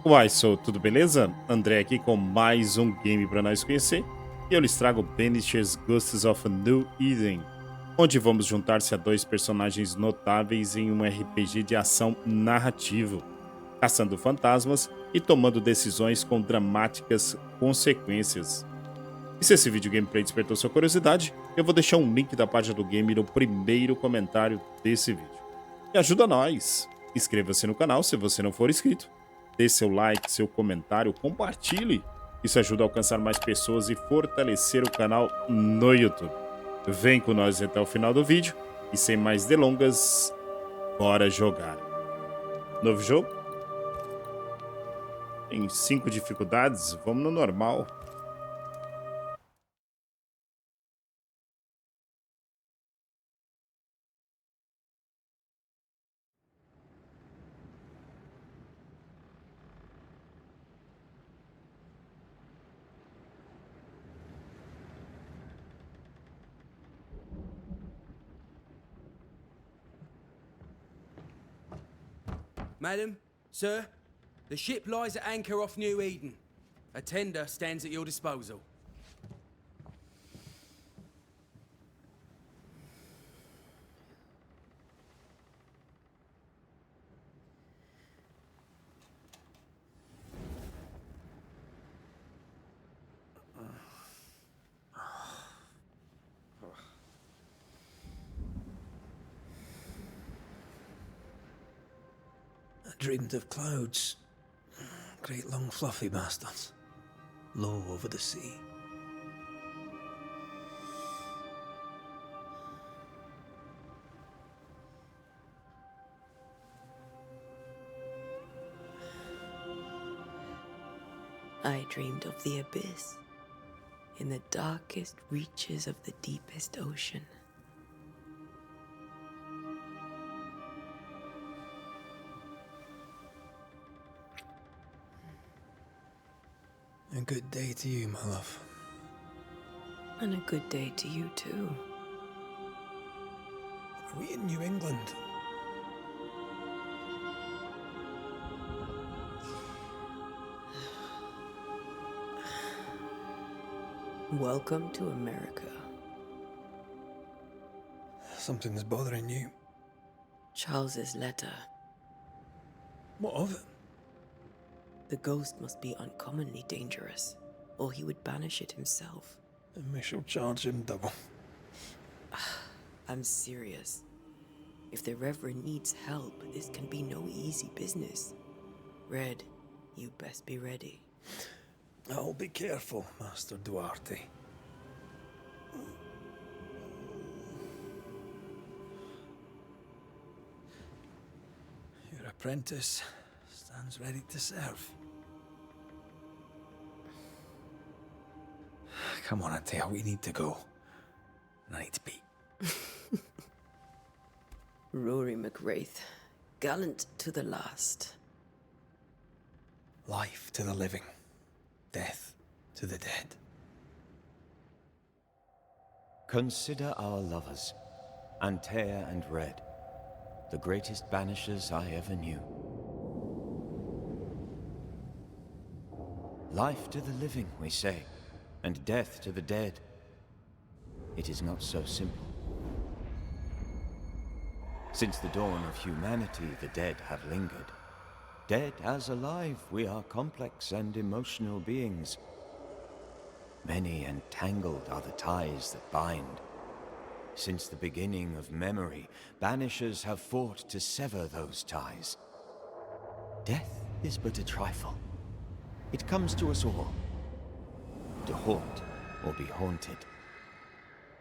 Uai, sou, tudo beleza? André aqui com mais um game para nós conhecer. E eu lhes trago Banishers Ghosts of New Eden, onde vamos juntar-se a dois personagens notáveis em um RPG de ação narrativo, caçando fantasmas e tomando decisões com dramáticas consequências. E se esse vídeo gameplay despertou sua curiosidade, eu vou deixar um link da página do game no primeiro comentário desse vídeo. E ajuda nós! Inscreva-se no canal se você não for inscrito. Dê seu like, seu comentário, compartilhe. Isso ajuda a alcançar mais pessoas e fortalecer o canal no YouTube. Vem com nós até o final do vídeo e sem mais delongas, bora jogar. Novo jogo? Tem 5 dificuldades, vamos no normal. Madam, sir, the ship lies at anchor off New Eden. A tender stands at your disposal. I dreamed of clouds. Great long fluffy bastards. Low over the sea. I dreamed of the abyss, in the darkest reaches of the deepest ocean. A good day to you, my love. And a good day to you, too. Are we in New England? Welcome to America. Something's bothering you. Charles's letter. What of it? The ghost must be uncommonly dangerous, or he would banish it himself. And we shall charge him double. I'm serious. If the Reverend needs help, this can be no easy business. Red, you best be ready. I'll be careful, Master Duarte. Your apprentice stands ready to serve. Come on, Atea, we need to go. I need to be. Rory McWraith, gallant to the last. Life to the living, death to the dead. Consider our lovers, Antea and Red, the greatest banishers I ever knew. Life to the living, we say, and death to the dead. It is not so simple. Since the dawn of humanity, the dead have lingered. Dead as alive, we are complex and emotional beings. Many and tangled are the ties that bind. Since the beginning of memory, banishers have fought to sever those ties. Death is but a trifle. It comes to us all. To haunt or be haunted.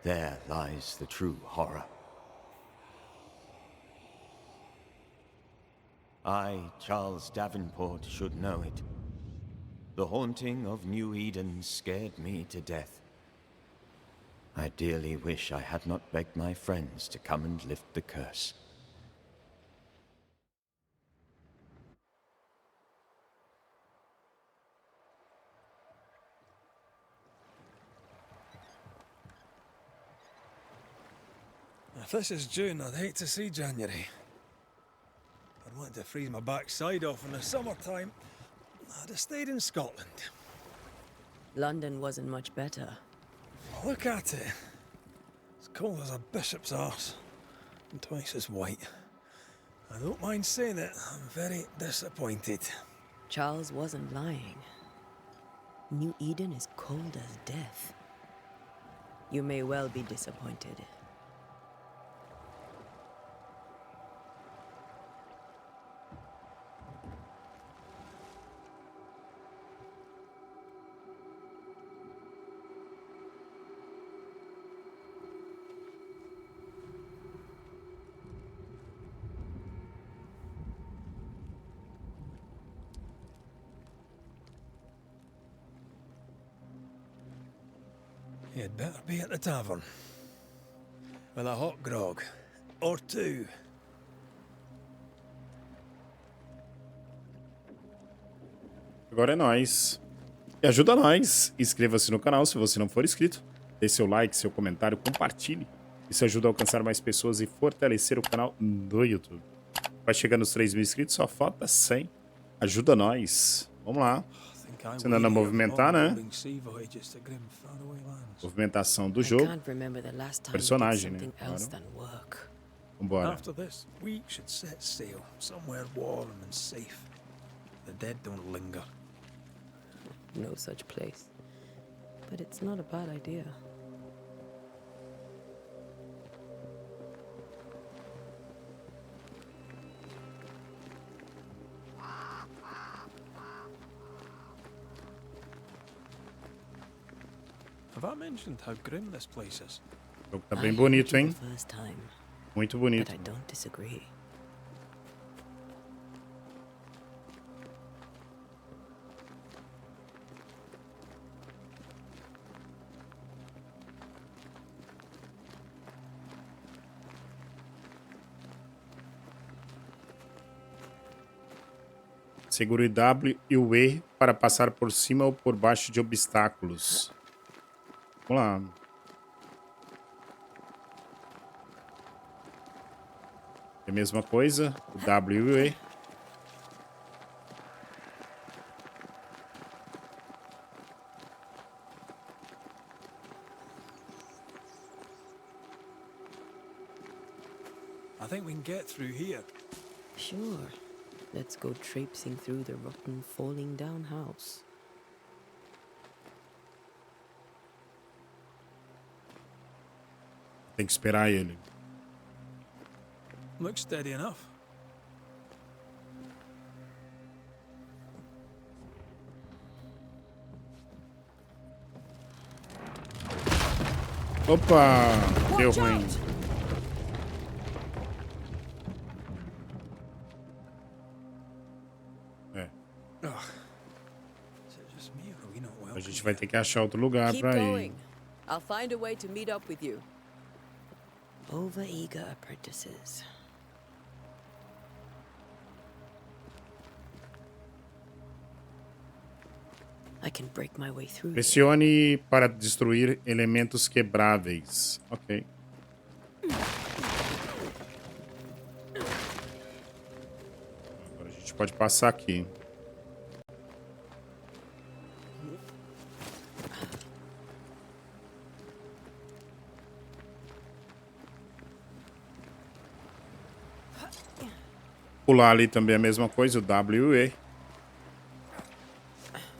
There lies the true horror. I, Charles Davenport, should know it. The haunting of New Eden scared me to death. I dearly wish I had not begged my friends to come and lift the curse. If this is June, I'd hate to see January. I'd want to freeze my backside off in the summertime. I'd have stayed in Scotland. London wasn't much better. Look at it. As cold as a bishop's arse, and twice as white. I don't mind saying it, I'm very disappointed. Charles wasn't lying. New Eden is cold as death. You may well be disappointed. You'd better be at the tavern. With a hot grog. Or two. Agora é nóis. E ajuda nós. Inscreva-se no canal se você não for inscrito. Dê seu like, seu comentário, compartilhe. Isso ajuda a alcançar mais pessoas e fortalecer o canal do YouTube. Vai chegando nos 3.000 inscritos, só falta 100. Ajuda nós. Vamos lá. Ensinando a movimentar, né? Movimentação do jogo. Personagem, né? Claro. Vambora. After this, we should set sail somewhere warm and safe. The dead don't linger. No such place. But it's not a bad idea. Have I mentioned how grim this place is? O jogo tá bem bonito, hein? First time, Muito bonito. but I don't disagree. Segure o W e o E para passar por cima ou por baixo de obstáculos. Vamos lá. É a mesma coisa. O W e o E. I think we can get through here. Sure. Let's go traipsing through the rotten, falling down house. Tem que esperar ele. Looks steady enough. Opa! Deu ruim. É. Is it just me or are we not A welcome gente vai yet? ter que achar outro lugar Keep pra ir. going. I'll find a way to meet up with you. Overeager apprentices. I can break my way through. Pressione para destruir elementos quebráveis. Ok. Agora a gente pode passar aqui. Pular ali também é a mesma coisa, o W e E.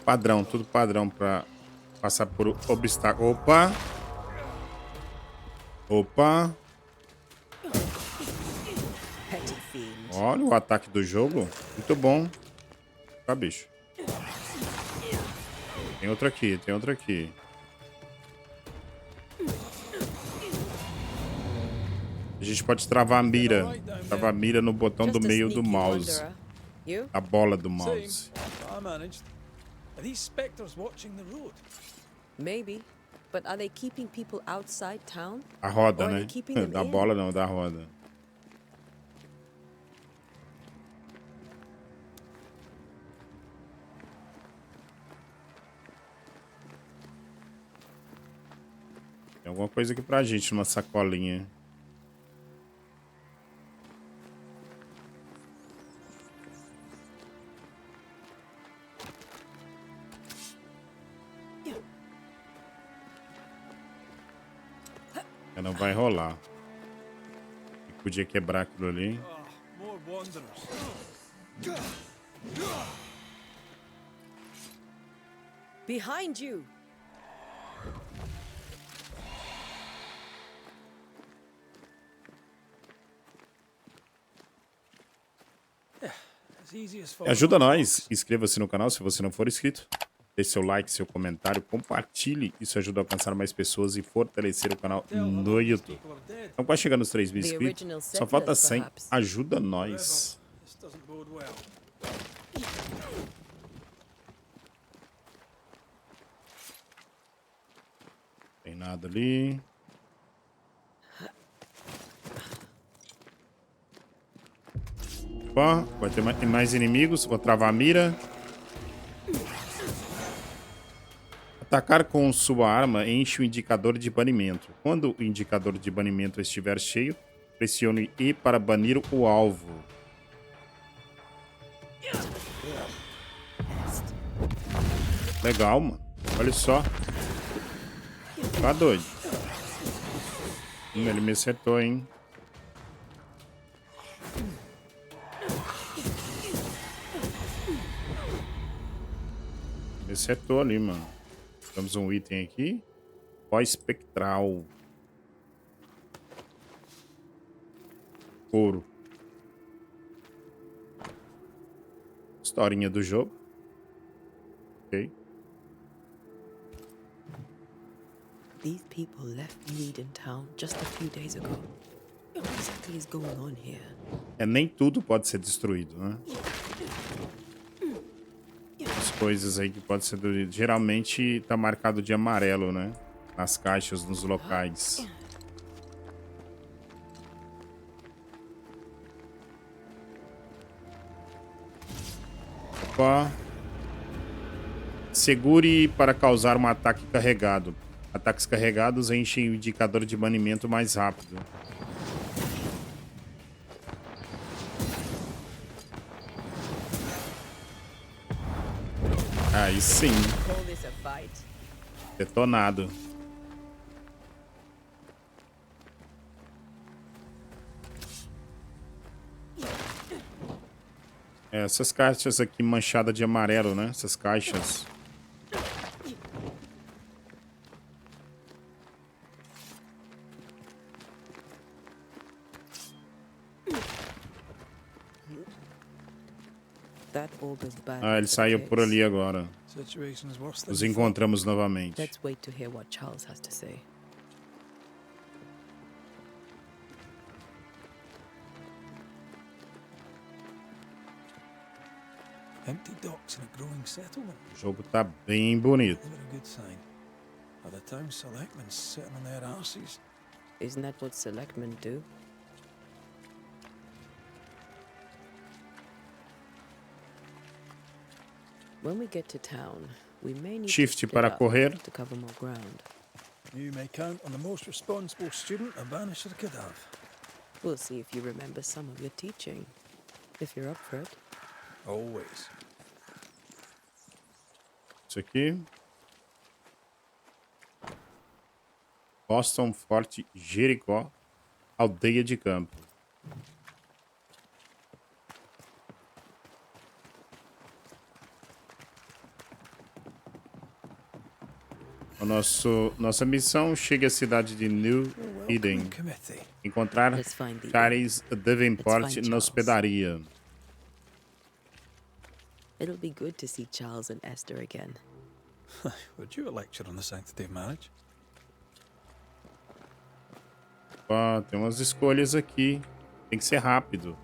Padrão, tudo padrão pra passar por obstáculo. Opa! Opa! Petty fiend. Olha o ataque do jogo. Muito bom. Tá, bicho. Tem outro aqui, tem outro aqui. A gente pode travar a mira. Travar a mira no botão do Just a meio do sneaky mouse. wanderer. You? A bola do Same. mouse. I managed. Are these spectres watching the road? Maybe. But are they keeping people outside town? A roda, Or are né? they keeping them Da in? bola não, da roda. Tem alguma coisa aqui pra gente, numa sacolinha. Não vai rolar. Podia quebrar aquilo ali. More wanderers. Behind you! As easy as Ajuda nós. Inscreva-se no canal se você não for inscrito. Deixe seu like, seu comentário, compartilhe. Isso ajuda a alcançar mais pessoas e fortalecer o canal no YouTube. Então, quase chegando nos 3.000 inscritos. Só falta 100. Ajuda nós. This doesn't bode well. Tem nada ali. Opa, vai ter mais inimigos. Vou travar a mira. Atacar com sua arma enche o indicador de banimento. Quando o indicador de banimento estiver cheio, pressione E para banir o alvo. Legal, mano. Olha só. Tá doido. Ele me acertou, hein? Me acertou ali, mano. Temos um item aqui. Pó espectral. Ouro. Historinha do jogo. Ok. These people left Eden Town just a few days ago. What exactly is going on here? Nem tudo pode ser destruído, né? As coisas aí que podem ser destruídas. Geralmente tá marcado de amarelo, né? Nas caixas, nos locais. Opa. Segure para causar um ataque carregado. Ataques carregados enchem o indicador de banimento mais rápido. Aí sim. Detonado. Essas caixas aqui manchadas de amarelo, né? Essas caixas. Ele saiu por ali agora. Nos encontramos novamente. Let's wait to hear what Charles has to say. Empty docks in a growing settlement. O jogo tá bem bonito. Never a good sign. Are the town selectmen sitting on their arses? Isn't that what selectmen do? When we get to town, we may need Shift to split para up correr. to cover more ground. You may count on the most responsible student a Banisher could have. We'll see if you remember some of your teaching. If you're up for it. Always. Isso aqui. Boston, Forte, Jericó, Aldeia de Campo. Nossa missão chega à cidade de New Eden. Encontrar Charles Davenport na hospedaria. It'll be good to see Charles and Esther again. Would you a lecture on the sanctity of marriage? Tem umas escolhas aqui. Tem que ser rápido.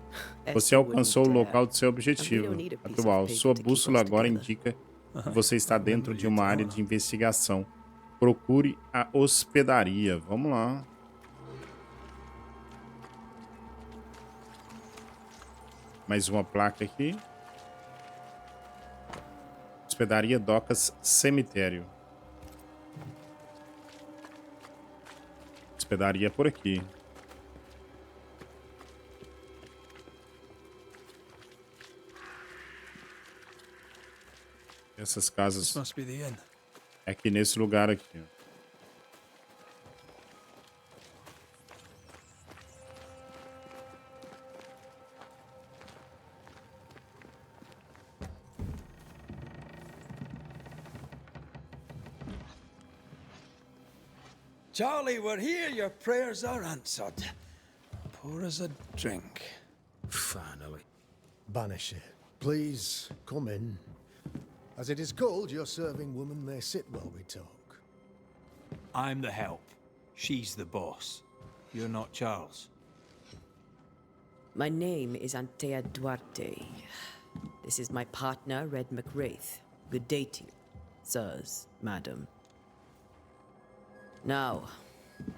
Você alcançou o local do seu objetivo atual. Sua bússola agora indica que você está dentro de uma área de investigação. Procure a hospedaria. Vamos lá. Mais uma placa aqui. Hospedaria Docas Cemitério. Hospedaria por aqui. Essas casas. É aqui nesse lugar aqui. Charlie, we're here. Your prayers are answered. Pour us a drink. Finally. Banisher, please come in. As it is cold, your serving woman may sit while we talk. I'm the help. She's the boss. You're not Charles. My name is Antea Duarte. This is my partner, Red McWraith. Good day to you, sirs, madam. Now,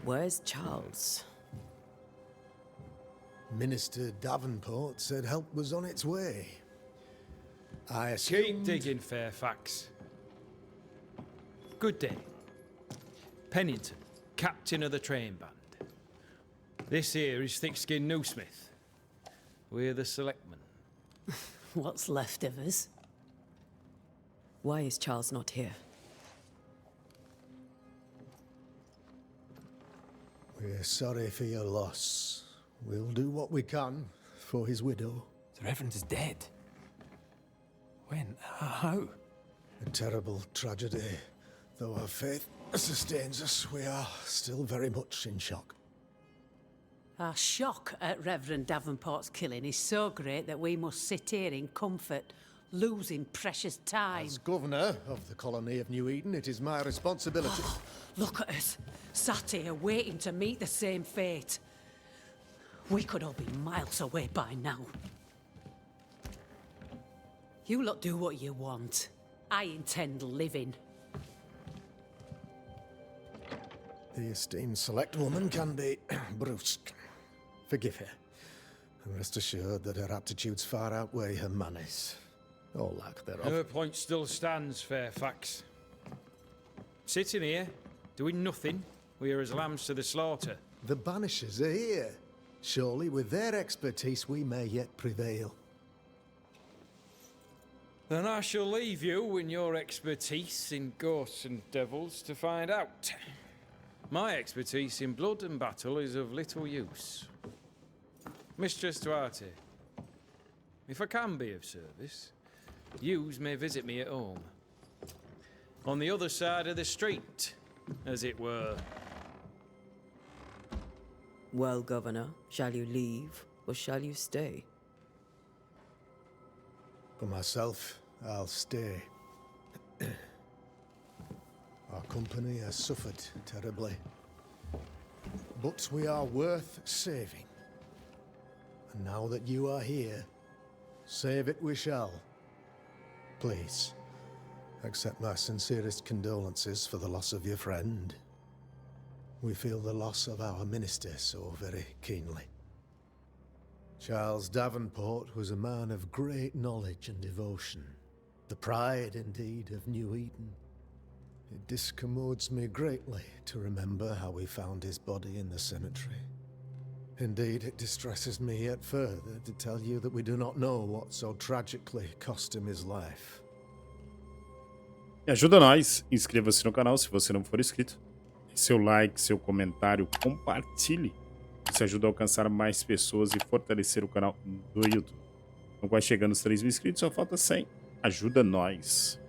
where's Charles? Minister Davenport said help was on its way. I Keep assumed... digging, Fairfax. Good day. Pennington, captain of the train band. This here is thick-skinned Newsmith. We're the selectmen. What's left of us? Why is Charles not here? We're sorry for your loss. We'll do what we can for his widow. The Reverend is dead. When? How? A terrible tragedy. Though our faith sustains us, we are still very much in shock. Our shock at Reverend Davenport's killing is so great that we must sit here in comfort, losing precious time. As governor of the colony of New Eden, it is my responsibility... Look at us, sat here waiting to meet the same fate. We could all be miles away by now. You lot do what you want. I intend living. The esteemed select woman can be brusque. Forgive her. And rest assured that her aptitudes far outweigh her manners. Or lack thereof. Her point still stands, Fairfax. Sitting here, doing nothing, we are as lambs to the slaughter. The Banishers are here. Surely with their expertise we may yet prevail. Then I shall leave you and your expertise in ghosts and devils to find out. My expertise in blood and battle is of little use. Mistress Duarte, if I can be of service, yous may visit me at home. On the other side of the street, as it were. Well, Governor, shall you leave or shall you stay? For myself, I'll stay. Our company has suffered terribly. But we are worth saving. And now that you are here, save it we shall. Please, accept my sincerest condolences for the loss of your friend. We feel the loss of our minister so very keenly. Charles Davenport was a man of great knowledge and devotion. The pride, indeed, of New Eden. It discommodes me greatly to remember how we found his body in the cemetery. Indeed, it distresses me yet further to tell you that we do not know what so tragically cost him his life. E ajuda nós, inscreva-se no canal se você não for inscrito. Seu like, seu comentário, compartilhe. Isso ajuda a alcançar mais pessoas e fortalecer o canal do YouTube. Então, quase chegando aos 3.000 inscritos, só falta 100. Ajuda nós.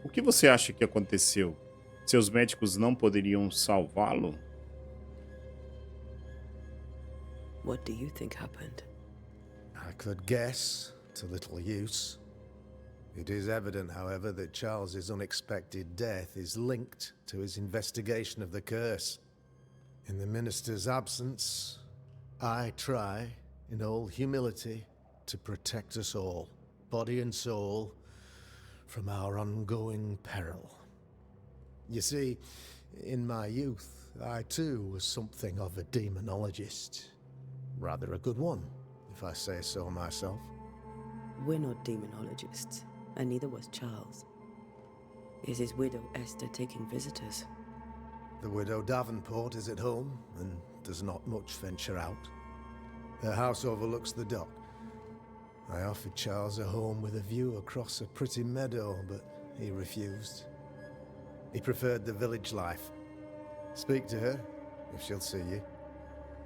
O que você acha que aconteceu? Seus médicos não poderiam salvá-lo? What do you think happened? I could guess, to little use. It is evident, however, that Charles's unexpected death is linked to his investigation of the curse. In the minister's absence, I try, in all humility, to protect us all, body and soul, from our ongoing peril. You see, in my youth, I too was something of a demonologist. Rather a good one, if I say so myself. We're not demonologists, and neither was Charles. Is his widow Esther taking visitors? The widow Davenport is at home and does not much venture out. Her house overlooks the dock. I offered Charles a home with a view across a pretty meadow, but he refused. He preferred the village life. Speak to her, if she'll see you.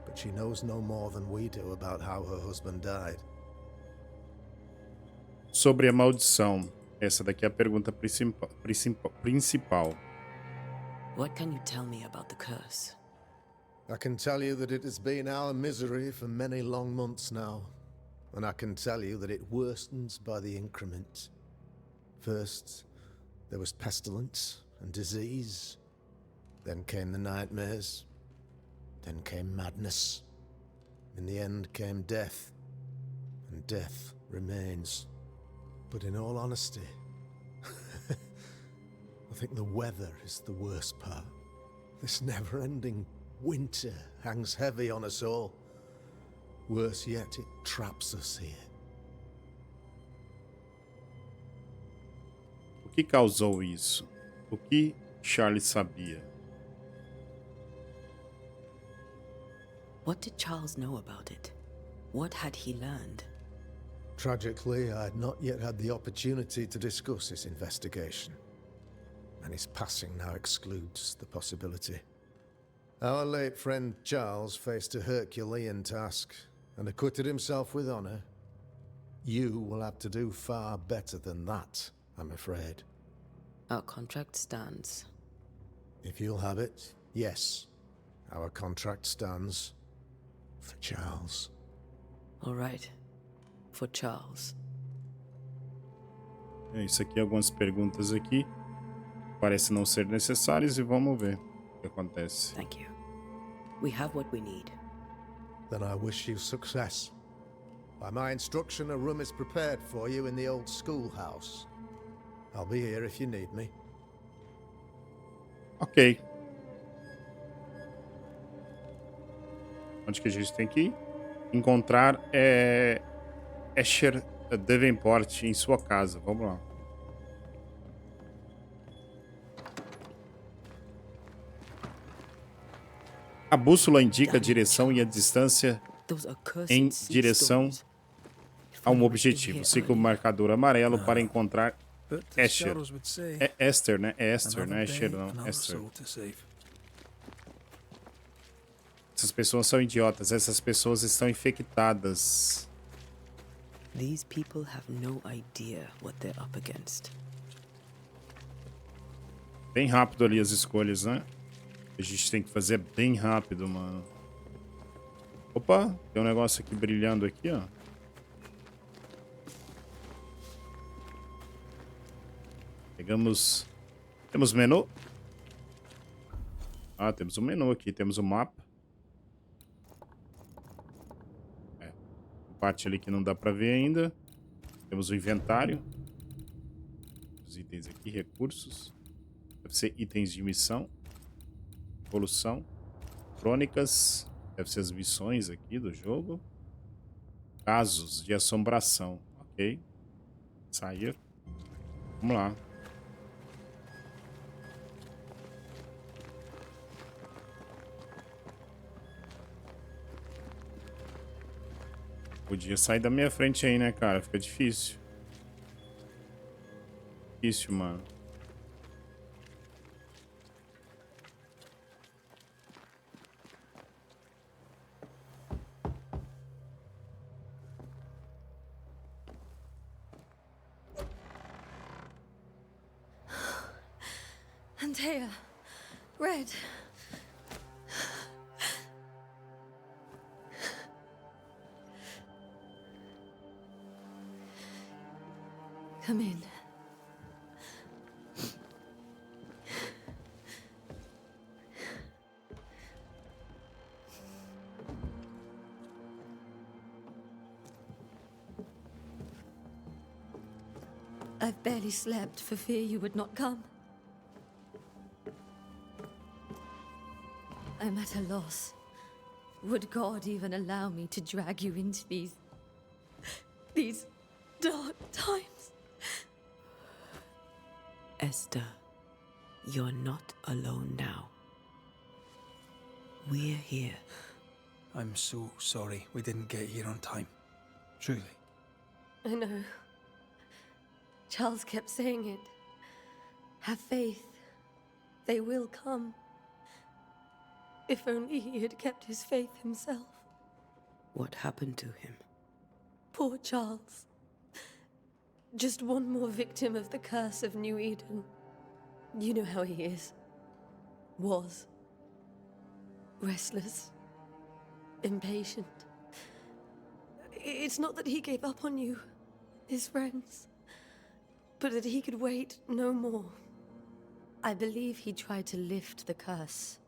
But she knows no more than we do about how her husband died. Sobre a maldição. Essa daqui é a pergunta principal. What can you tell me about the curse? I can tell you that it has been our misery for many long months now, and I can tell you that it worstens by the increment. First, there was pestilence and disease. Then came the nightmares. Then came madness. In the end came death. And death remains. But in all honesty, I think the weather is the worst part. This never-ending winter hangs heavy on us all. Worse yet, it traps us here. O que causou isso? O que Charles sabia? What did Charles know about it? What had he learned? Tragically, I had not yet had the opportunity to discuss his investigation, and his passing now excludes the possibility. Our late friend Charles faced a Herculean task and acquitted himself with honor. You will have to do far better than that, I'm afraid. Our contract stands. If you'll have it, yes. Our contract stands for Charles. All right. For Charles. Isso aqui, algumas perguntas aqui. Parece não ser necessárias e vamos ver o que acontece. Thank you. We have what we need. Then I wish you success. By my instruction, a room is prepared for you in the old schoolhouse. I'll be here if you need me. Ok. Onde que a gente tem que ir? Encontrar Escher Davenport em sua casa. Vamos lá. A bússola indica a direção e a distância em direção a um objetivo. Siga o marcador amarelo para encontrar Escher. É Esther, né? É Esther, não é Escher, não. Esther. Essas pessoas são idiotas. Essas pessoas estão infectadas. These people have no idea what they're up against. Bem rápido ali as escolhas, né? A gente tem que fazer bem rápido, mano. Opa, tem um negócio aqui brilhando aqui, ó. Pegamos... Temos menu? Ah, temos um menu aqui. Temos o mapa. Parte ali que não dá pra ver ainda. Temos o inventário. Os itens aqui, recursos. Deve ser itens de missão. Evolução. Crônicas. Deve ser as missões aqui do jogo. Casos de assombração. Ok. Sair. Vamos lá. Podia sair da minha frente aí, né, cara? Fica difícil. Difícil, mano. Antea, Red. Come in. I've barely slept for fear you would not come. I'm at a loss. Would God even allow me to drag you into these dark times? Esther, you're not alone now. We're here. I'm so sorry we didn't get here on time. Truly. I know. Charles kept saying it. Have faith. They will come. If only he had kept his faith himself. What happened to him? Poor Charles. Just one more victim of the curse of New Eden. You know how he is. was restless, impatient. It's not that he gave up on you, his friends, but that he could wait no more. I believe he tried to lift the curse.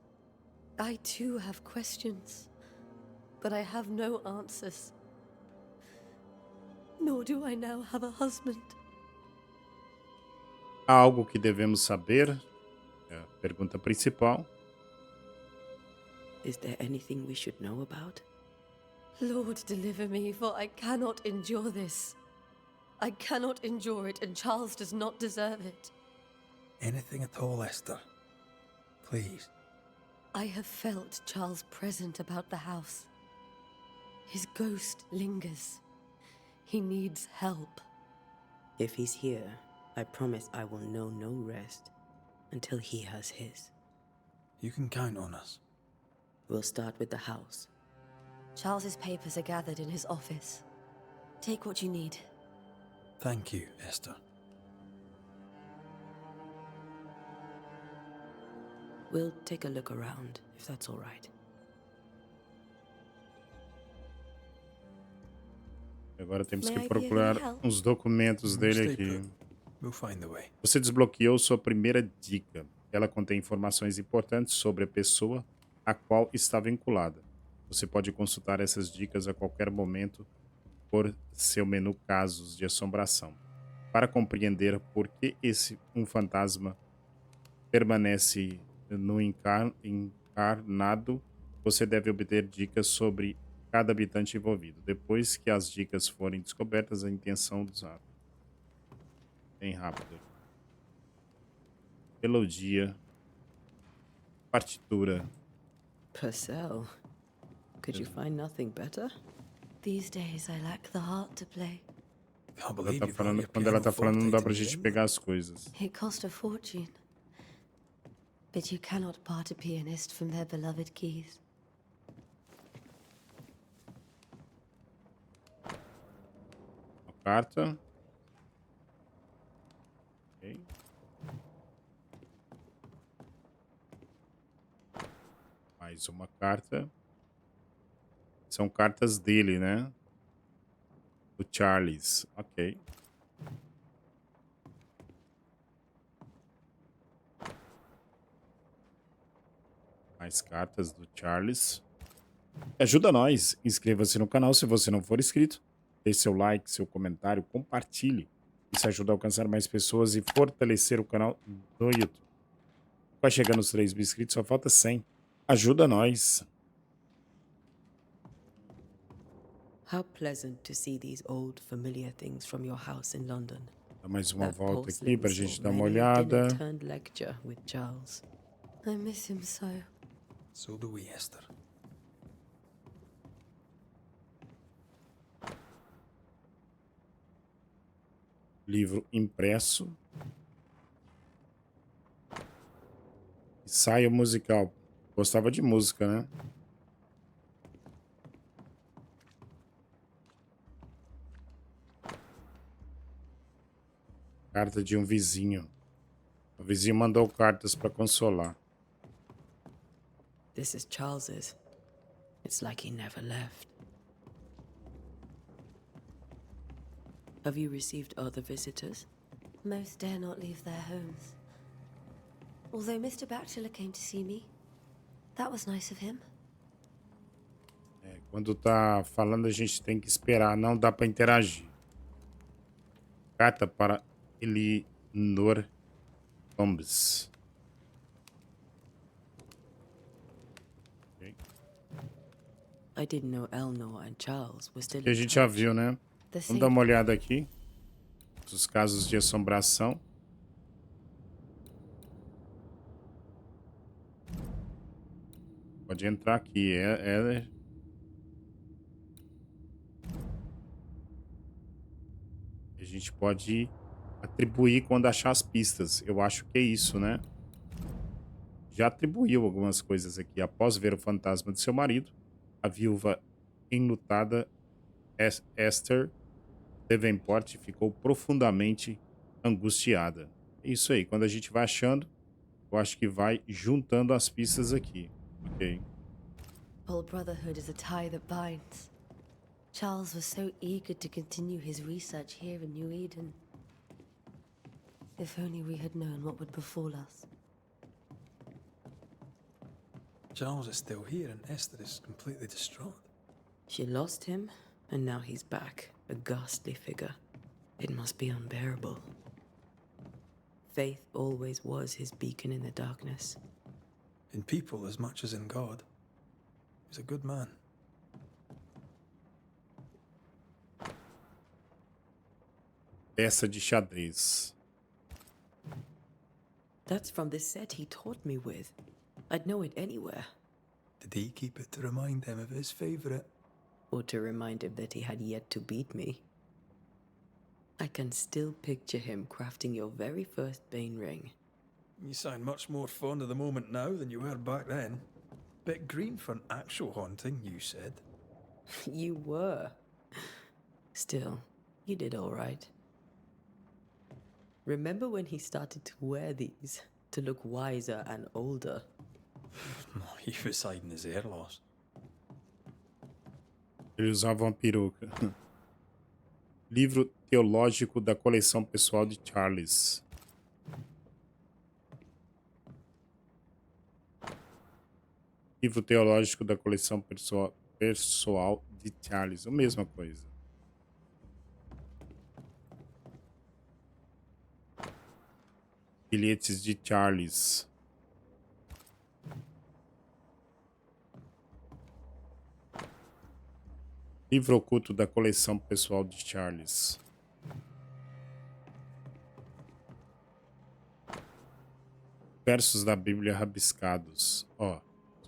I too have questions, but I have no answers. Nor do I now have a husband. Há algo que devemos saber? É a pergunta principal. Is there anything we should know about? Lord, deliver me, for I cannot endure this. I cannot endure it, and Charles does not deserve it. Anything at all, Esther. Please. I have felt Charles present about the house. His ghost lingers. He needs help. If he's here, I promise I will know no rest until he has his. You can count on us. We'll start with the house. Charles's papers are gathered in his office. Take what you need. Thank you, Esther. We'll take a look around, if that's all right. Agora temos May que I be of procurar any help? uns documentos dele Stay aqui. put. We'll find the way. Você desbloqueou sua primeira dica. Ela contém informações importantes sobre a pessoa a qual está vinculada. Você pode consultar essas dicas a qualquer momento por seu menu Casos de Assombração. Para compreender por que um fantasma permanece no encarnado, você deve obter dicas sobre cada habitante envolvido. Depois que as dicas forem descobertas, a intenção dos atos. Bem rápido. Melodia. Partitura. Purcell, could you find nothing better? These days I lack the heart to play. Can't Ela believe tá you brought falando, your quando ela piano tá falando, não dá forte pra to gente begin pegar as coisas. It cost a fortune. But you cannot part a pianist from their beloved keys. Uma carta. Ok. Mais uma carta. São cartas dele, né? Do Charles. Ok. Mais cartas do Charles. Ajuda nós. Inscreva-se no canal se você não for inscrito. Deixe seu like, seu comentário, compartilhe. Isso ajuda a alcançar mais pessoas e fortalecer o canal do YouTube. Vai chegando os 3.000 inscritos, só falta 100. Ajuda nós. How pleasant to see these old familiar things from your house in London. Dá mais uma That volta aqui porcelain pra gente saw dar uma many a dinner olhada. turned lecture with Charles. I miss him so. So do we, Esther. Livro impresso. Ensaio musical. Gostava de música, né? Carta de um vizinho. O vizinho mandou cartas para consolar. This is Charles's. It's like he never left. Have you received other visitors? Most dare not leave their homes. Although Mr. Bachelor came to see me. That was nice of him. Quando tá falando, a gente tem que esperar. Não dá para interagir. Carta para Elinor Combs. I didn't know Eleanor and Charles were still Que a in gente já touch. viu, né? The Vamos dar uma olhada aqui. Os casos de assombração. Pode entrar aqui. A gente pode atribuir quando achar as pistas. Eu acho que é isso, né? Já atribuiu algumas coisas aqui. Após ver o fantasma de seu marido, a viúva enlutada Esther Davenport ficou profundamente angustiada. É isso aí. Quando a gente vai achando, Eu acho que vai juntando as pistas aqui. Ok. Old brotherhood is a tie that binds. Charles was so eager to continue his research here in New Eden. If only we had known what would befall us. Charles is still here and Esther is completely distraught. She lost him, and now he's back, a ghastly figure. It must be unbearable. Faith always was his beacon in the darkness. In people as much as in God. He's a good man. Peça de xadrez. That's from the set he taught me with. I'd know it anywhere. Did he keep it to remind him of his favorite? Or to remind him that he had yet to beat me. I can still picture him crafting your very first Bane ring. You sound much more fond of the moment now than you were back then. Bit green for an actual haunting, you said. You were. Still, you did all right. Remember when he started to wear these to look wiser and older? He was hiding his hair loss. Ele usava uma peruca. Livro teológico da coleção pessoal de Charles. Livro teológico da coleção pessoal de Charles. A mesma coisa. Bilhetes de Charles. Livro oculto da coleção pessoal de Charles. Versos da Bíblia rabiscados. Ó,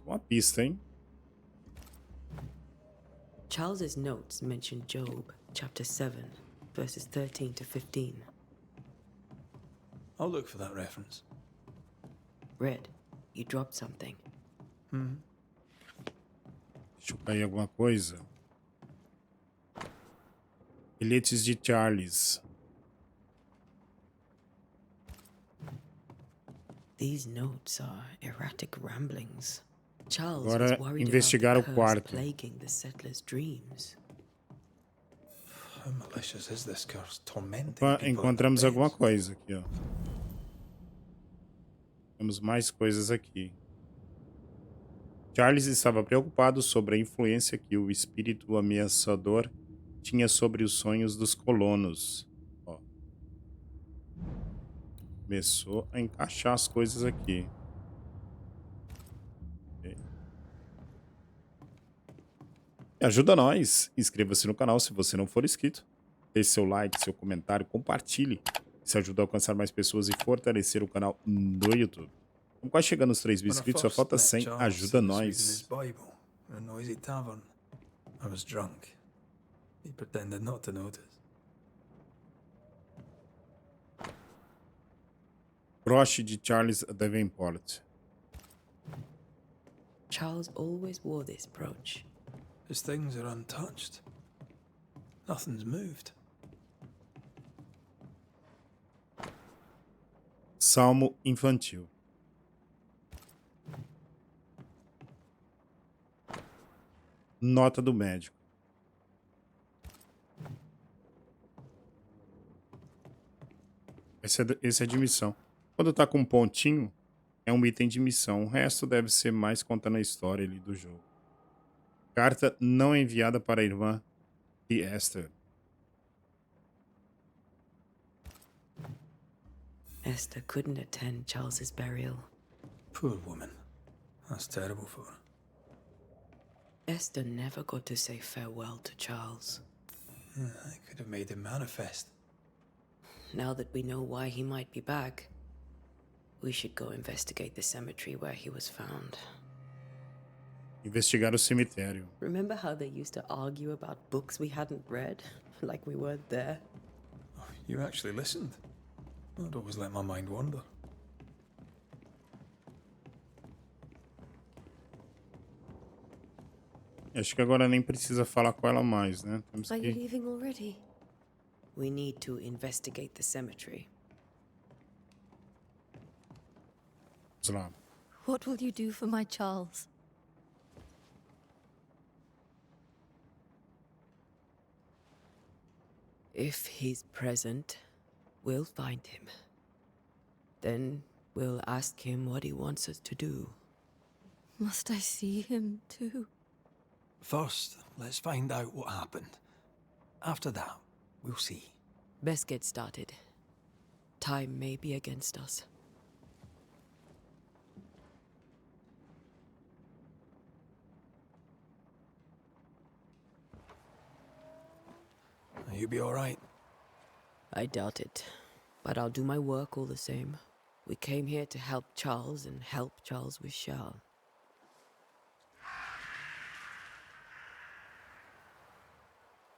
uma pista, hein? Charles's notes mention Job, chapter 7, verses 13 to 15. I'll look for that reference. Red, you dropped something. Deixa eu cair alguma coisa. Bilhetes de Charles. These notes are erratic ramblings. Charles Agora was worried investigar about o the curse quarto. plaguing the settlers' dreams. How malicious is this curse, tormenting Opa, people in their encontramos alguma beds? coisa aqui, ó. Temos mais coisas aqui. Charles estava preocupado sobre a influência que o espírito ameaçador tinha sobre os sonhos dos colonos. Ó. Começou a encaixar as coisas aqui. Ok. Ajuda nós. Inscreva-se no canal se você não for inscrito. Deixe seu like, seu comentário, compartilhe. Isso ajuda a alcançar mais pessoas e fortalecer o canal no YouTube. Estamos quase chegando nos 3.000 When I inscritos, só first falta met 100. Charles, Ajuda he was reading his nós. Bible in a noisy tavern. I was drunk. He pretended not to notice. Broche de Charles Davenport. Charles always wore this brooch. His things are untouched. Nothing's moved. Salmo infantil. Nota do médico. Esse é de missão. Quando tá com um pontinho, é um item de missão. O resto deve ser mais contando a história ali do jogo. Carta não enviada para a irmã de Esther. Esther couldn't attend Charles's burial. Poor woman. That's terrible for her. Esther never got to say farewell to Charles. I could have made him manifest. Now that we know why he might be back, we should go investigate the cemetery where he was found. Investigar o cemitério. Remember how they used to argue about books we hadn't read? Like we weren't there? Oh, you actually listened. I'd always let my mind wander. Acho que agora nem precisa falar com ela mais, né? Temos Are you que... leaving already? We need to investigate the cemetery. Vamos lá. What will you do for my Charles? If he's present, we'll find him. Then we'll ask him what he wants us to do. Must I see him too? First, let's find out what happened. After that, we'll see. Best get started. Time may be against us. You be all right? I doubt it, but I'll do my work all the same. We came here to help Charles and help Charles with Charles.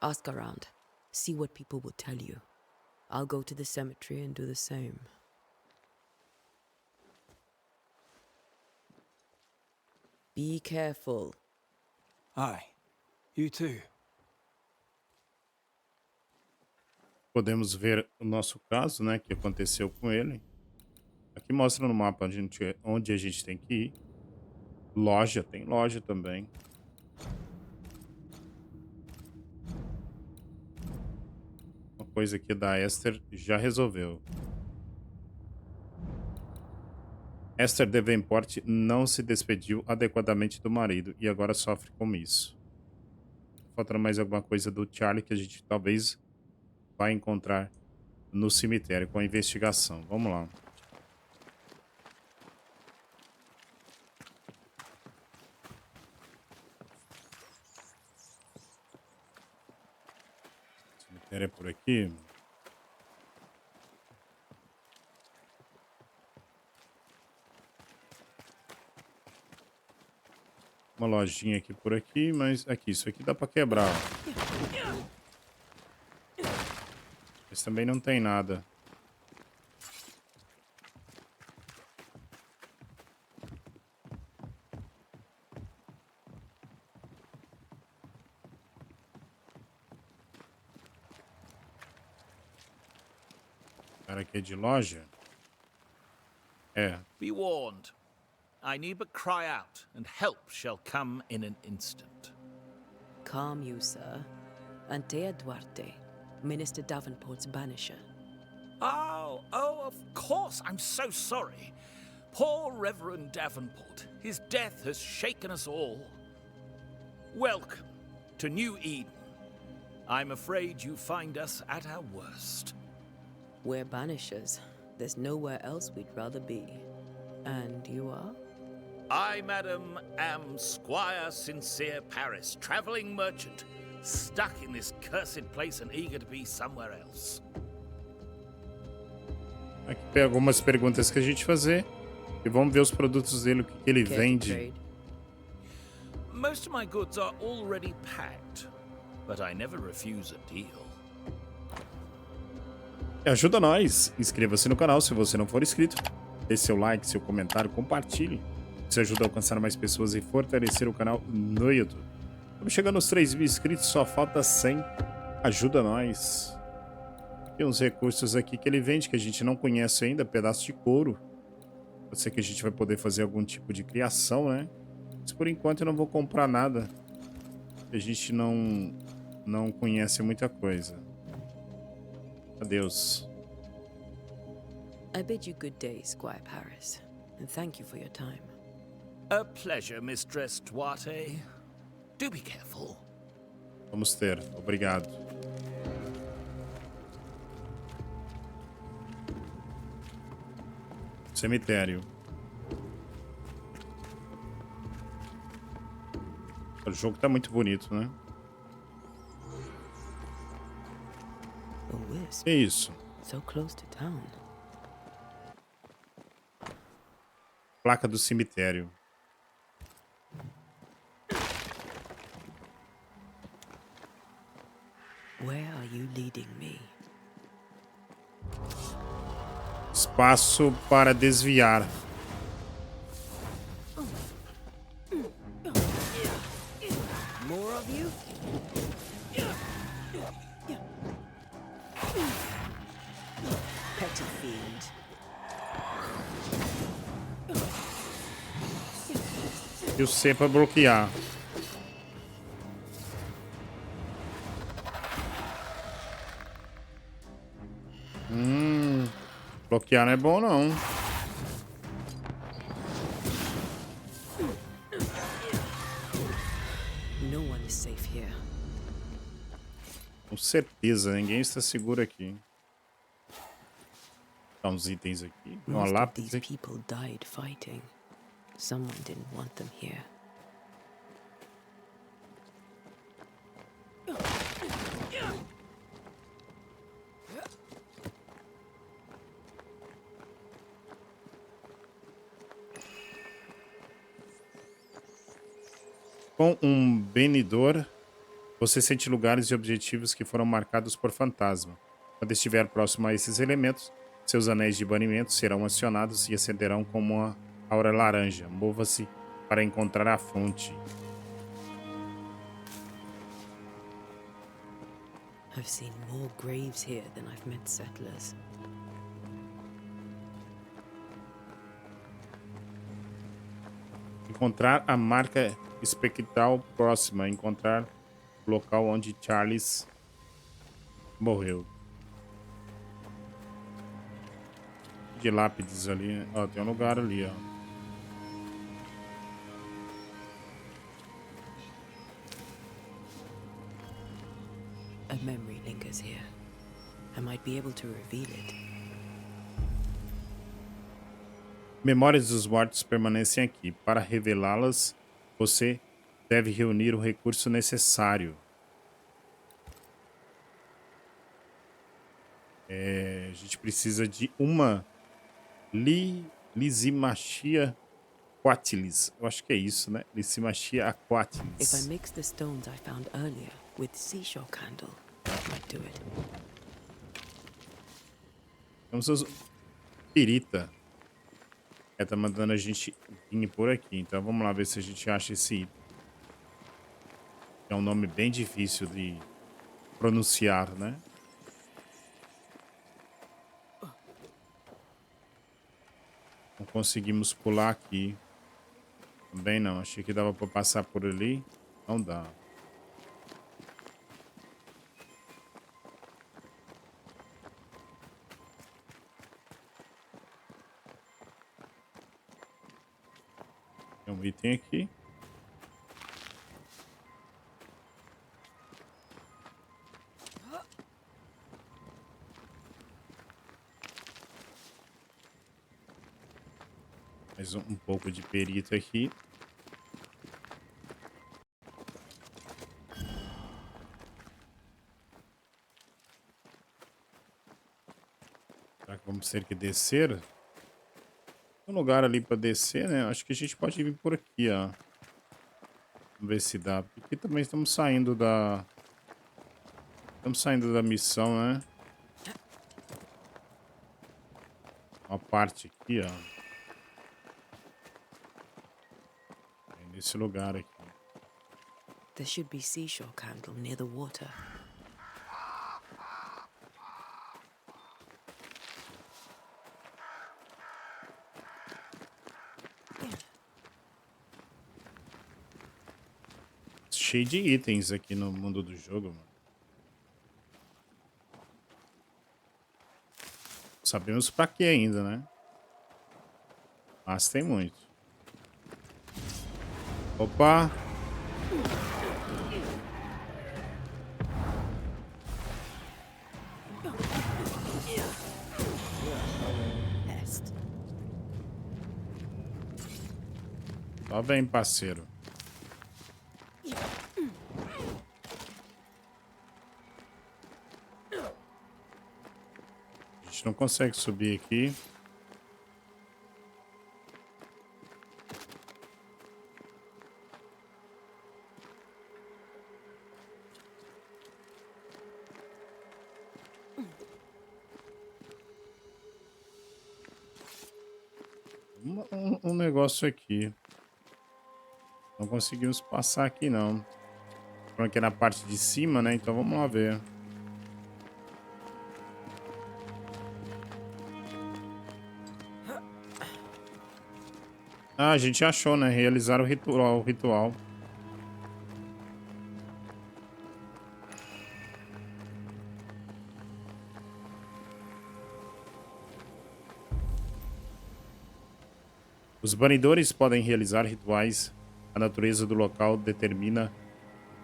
Ask around. See what people will tell you. I'll go to the cemetery and do the same. Be careful. Aye. You too. Podemos ver o nosso caso, né? Que aconteceu com ele. Aqui mostra no mapa onde a gente tem que ir. Loja, tem loja também. Uma coisa aqui da Esther já resolveu. Esther Davenport não se despediu adequadamente do marido e agora sofre com isso. Falta mais alguma coisa do Charlie que a gente talvez vai encontrar no cemitério com a investigação. Vamos lá. O cemitério é por aqui. Uma lojinha aqui por aqui, mas aqui, isso aqui dá pra quebrar. Mas também não tem nada. Cara, aqui é de loja? É. Be warned. I need but cry out, and help shall come in an instant. Calm you, sir. Antea Duarte, Minister Davenport's banisher. Oh, of course. I'm so sorry. Poor Reverend Davenport. His death has shaken us all. Welcome to New Eden. I'm afraid you find us at our worst. We're banishers. There's nowhere else we'd rather be. And you are? I, madam, am Squire Sincere Paris, travelling merchant, stuck in this cursed place and eager to be somewhere else. Aqui tem algumas perguntas que a gente fazer e vamos ver os produtos dele, o que ele vende. Most of my goods are already packed, but I never refuse a deal. Ajuda nós, inscreva-se no canal se você não for inscrito, deixe seu like, seu comentário, compartilhe. Isso ajuda a alcançar mais pessoas e fortalecer o canal no YouTube. Estamos chegando aos 3.000 inscritos, só falta 100. Ajuda nós. Tem uns recursos aqui que ele vende que a gente não conhece ainda, pedaço de couro. Pode ser que a gente vai poder fazer algum tipo de criação, né? Mas por enquanto eu não vou comprar nada. A gente não conhece muita coisa. Adeus. I bid you good day, Squire Paris, and thank you for your time. A pleasure, Mistress Duarte. Do be careful. Vamos ter. Obrigado. Cemitério. O jogo tá muito bonito, né? Que isso? So close to town. Placa do cemitério. Where are you leading me? Espaço para desviar. More of you? Petty fiend. E o C pra bloquear. Bloquear não é bom, não. No one is safe here. Com certeza, ninguém está seguro aqui. Dá uns itens aqui. Uma Most of lápis these aqui. people died fighting. Someone didn't want them here. Com um benidor, você sente lugares e objetivos que foram marcados por fantasma. Quando estiver próximo a esses elementos, seus anéis de banimento serão acionados e acenderão como uma aura laranja. Mova-se para encontrar a fonte. I've seen more graves here than I've met settlers. Encontrar a marca espectral próxima. Encontrar o local onde Charles morreu. De lápides ali. Ó, tem um lugar ali, ó. A memory lingers here. I might be able to reveal it. Memórias dos mortos permanecem aqui. Para revelá-las, você deve reunir o recurso necessário. A gente precisa de uma lisimachia aquatilis. Eu acho que é isso, né? Lisimachia If I aquatilis. mix the stones I found earlier with seashore candle, that might do it. Vamos usar pirita. Tá mandando a gente vir por aqui. Então vamos lá ver se a gente acha esse item. É um nome bem difícil de pronunciar, né? Não conseguimos pular aqui. Também não. Achei que dava para passar por ali. Não dá. Tem um item aqui. Mais um pouco de perito aqui. Será que vamos ter que descer? Tem um lugar ali para descer, né? Acho que a gente pode vir por aqui, ó. Vamos ver se dá. Porque aqui também estamos saindo da... Estamos saindo da missão, né? Uma parte aqui, ó. É nesse lugar aqui. There should be seashore candle near the water. Cheio de itens aqui no mundo do jogo, mano. Sabemos pra que ainda, né? Mas tem muito. Opa! Est. Só vem, parceiro. A gente não consegue subir aqui. Um negócio aqui. Não conseguimos passar aqui, não. Falando que é na parte de cima, né? Então vamos lá ver. Ah, a gente achou, né? Realizar o ritual. Os banidores podem realizar rituais. A natureza do local determina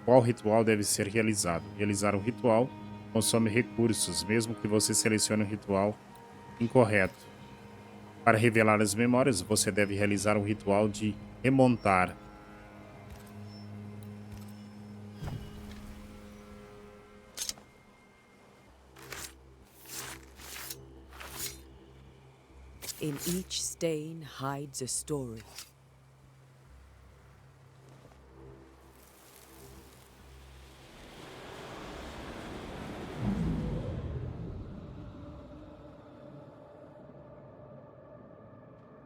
qual ritual deve ser realizado. Realizar um ritual consome recursos, mesmo que você selecione um ritual incorreto. Para revelar as memórias, você deve realizar um ritual de remontar. In each stain hides a story.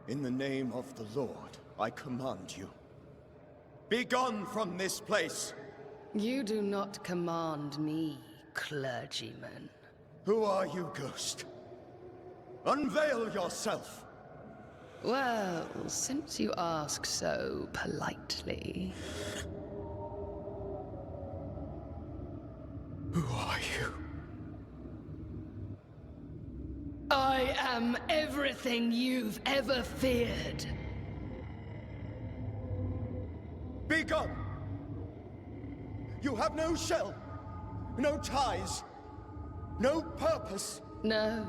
In the name of the Lord, I command you. Be gone from this place! You do not command me, clergyman. Who are you, ghost? Unveil yourself! Well, since you ask so politely... Who are you? I am everything you've ever feared. Be gone! You have no shell, no ties, no purpose. No,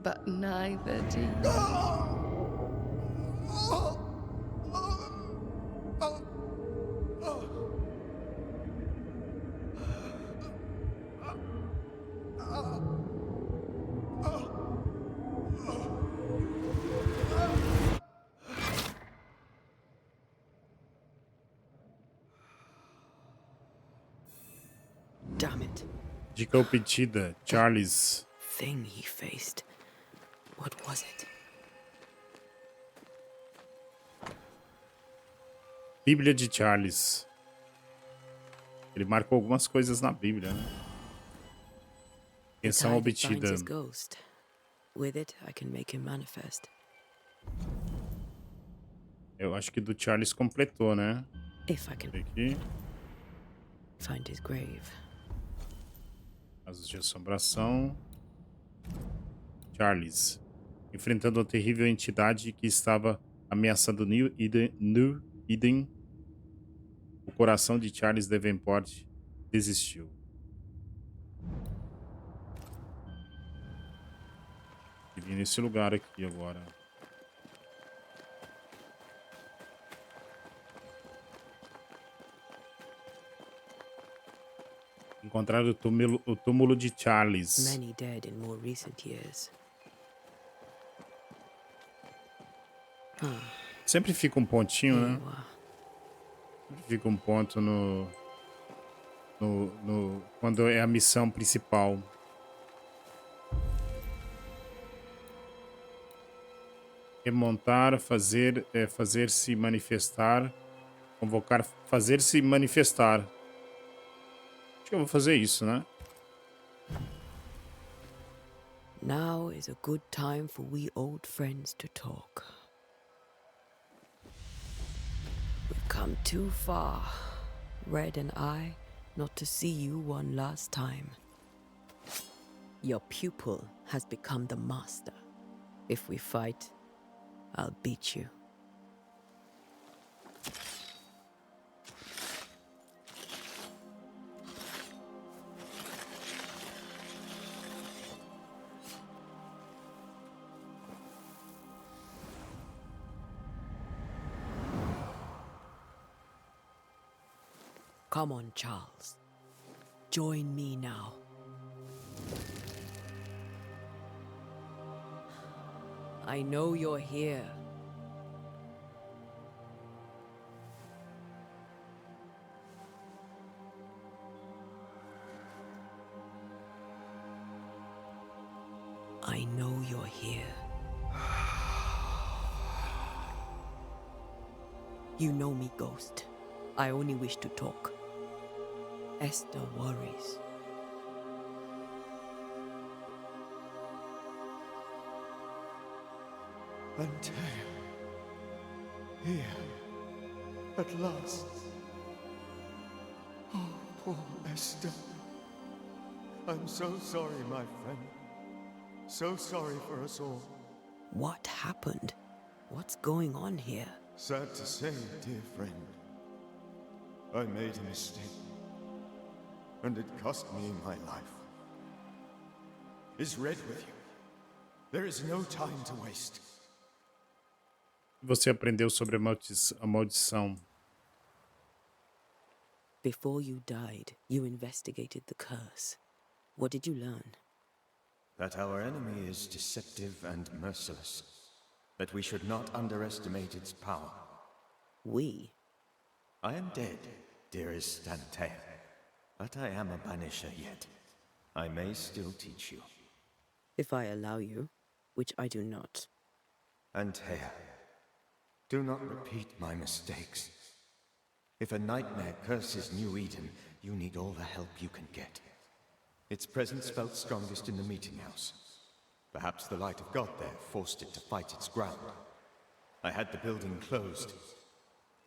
but neither do you. Damn it. Dica obtida, Charles. Thing he faced. What was it? Bíblia de Charles. Ele marcou algumas coisas na Bíblia, né? Ação obtida. His ghost. With it, I can make him manifest. Eu acho que do Charles completou, né? If I can Aqui. find his grave. Asas de assombração. Charles. Enfrentando a terrível entidade que estava ameaçando New Eden, o coração de Charles Davenport desistiu. E vim nesse lugar aqui agora. Encontrar o túmulo de Charles. Many dead in more recent years. Sempre fica um pontinho, né? Sempre fica um ponto quando é a missão principal. Remontar, fazer-se manifestar, convocar, fazer-se manifestar. Acho que eu vou fazer isso, né? Now is a good time for we old friends to talk. We've come too far, Red and I, not to see you one last time. Your pupil has become the master. If we fight, I'll beat you. Come on, Charles. Join me now. I know you're here. I know you're here. You know me, Ghost. I only wish to talk. Esther worries. Until Here. At last. Oh, poor Esther. I'm so sorry, my friend. So sorry for us all. What happened? What's going on here? Sad to say, dear friend, I made a mistake. And it cost me my life. Is Red with you? There is no time to waste. Você aprendeu sobre a maldição. Before you died, you investigated the curse. What did you learn? That our enemy is deceptive and merciless. That we should not underestimate its power. We? I am dead, dearest Antea. But I am a Banisher yet. I may still teach you. If I allow you, which I do not. Antea, do not repeat my mistakes. If a nightmare curses New Eden, you need all the help you can get. Its presence felt strongest in the meeting house. Perhaps the light of God there forced it to fight its ground. I had the building closed.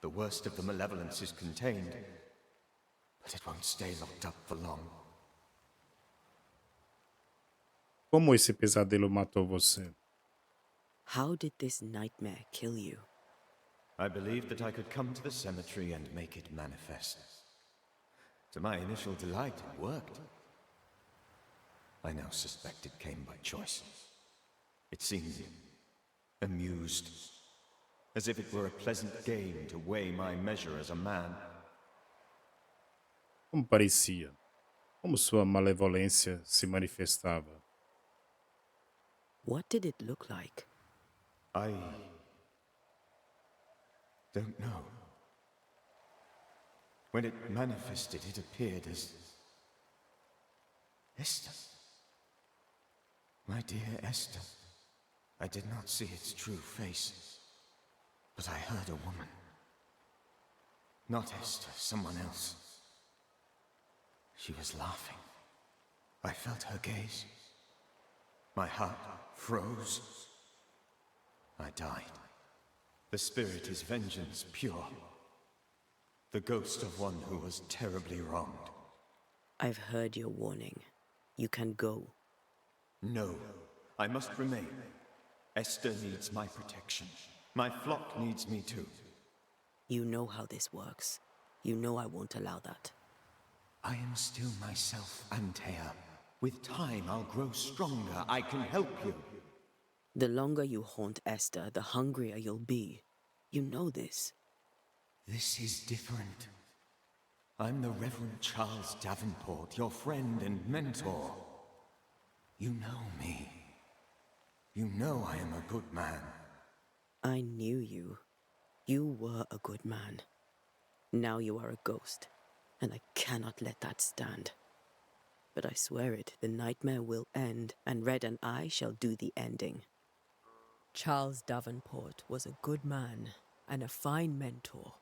The worst of the malevolence is contained, but it won't stay locked up for long. Como esse pesadelo matou você? How did this nightmare kill you? I believed that I could come to the cemetery and make it manifest. To my initial delight, it worked. I now suspect it came by choice. It seemed amused, as if it were a pleasant game to weigh my measure as a man. Como parecia? Como sua malevolência se manifestava? What did it look like? I don't know. When it manifested, it appeared as Esther. My dear Esther. I did not see its true face, but I heard a woman. Not Esther, someone else. She was laughing. I felt her gaze. My heart froze. I died. The spirit is vengeance pure. The ghost of one who was terribly wronged. I've heard your warning. You can go. No, I must remain. Esther needs my protection. My flock needs me too. You know how this works. You know I won't allow that. I am still myself, Antea. With time, I'll grow stronger. I can help you. The longer you haunt Esther, the hungrier you'll be. You know this. This is different. I'm the Reverend Charles Davenport, your friend and mentor. You know me. You know I am a good man. I knew you. You were a good man. Now you are a ghost, and I cannot let that stand. But I swear it, the nightmare will end, and Red and I shall do the ending. Charles Davenport was a good man and a fine mentor.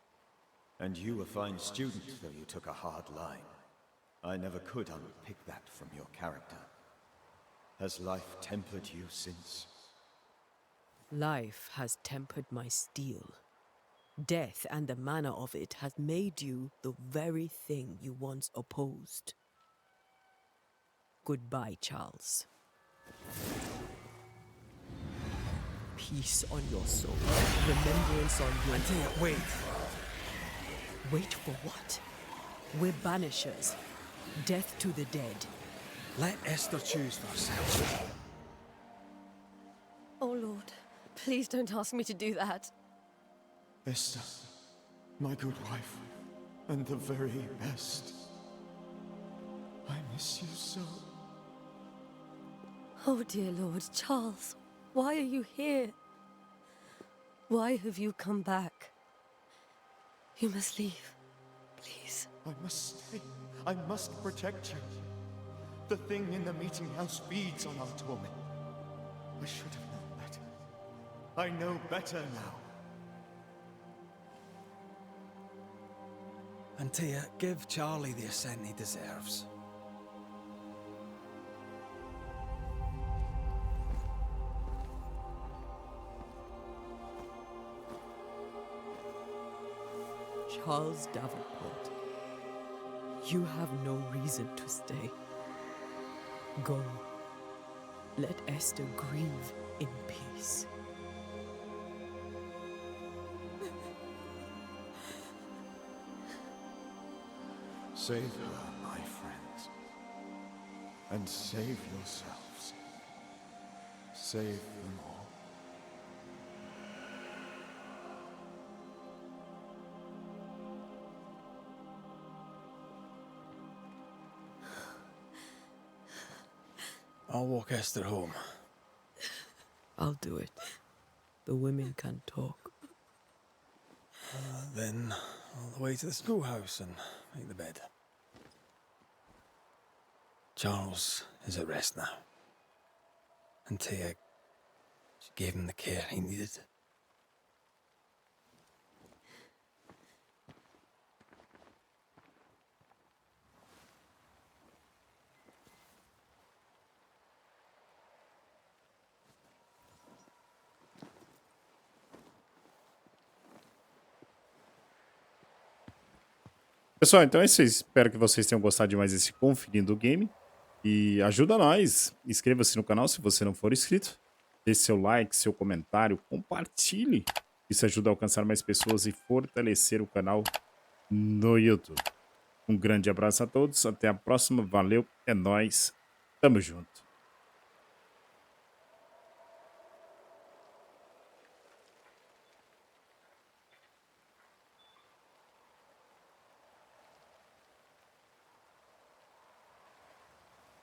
And you a fine student, though you took a hard line. I never could unpick that from your character. Has life tempered you since? Life has tempered my steel. Death and the manner of it has made you the very thing you once opposed. Goodbye, Charles. Peace on your soul. Remembrance on your... Antea, wait. Wait for what? We're Banishers. Death to the dead. Let Esther choose for herself. Oh, Lord, please don't ask me to do that. Esther, my good wife, and the very best. I miss you so. Oh, dear Lord, Charles, why are you here? Why have you come back? You must leave, please. I must stay. I must protect you. The thing in the meeting house feeds on our torment. I should have known better. I know better now. Antea, give Charlie the ascent he deserves. Charles Davenport, you have no reason to stay. Go. Let Esther grieve in peace. Save her, my friends. And save yourselves. Save them all. I'll walk Esther home. I'll do it. The women can talk. Then all the way to the schoolhouse and make the bed. Charles is at rest now. And Tia, she gave him the care he needed. Pessoal, então é isso. Espero que vocês tenham gostado de mais esse Conferindo o Game. E ajuda nós. Inscreva-se no canal se você não for inscrito. Deixe seu like, seu comentário, compartilhe. Isso ajuda a alcançar mais pessoas e fortalecer o canal no YouTube. Um grande abraço a todos. Até a próxima. Valeu. É nóis. Tamo junto.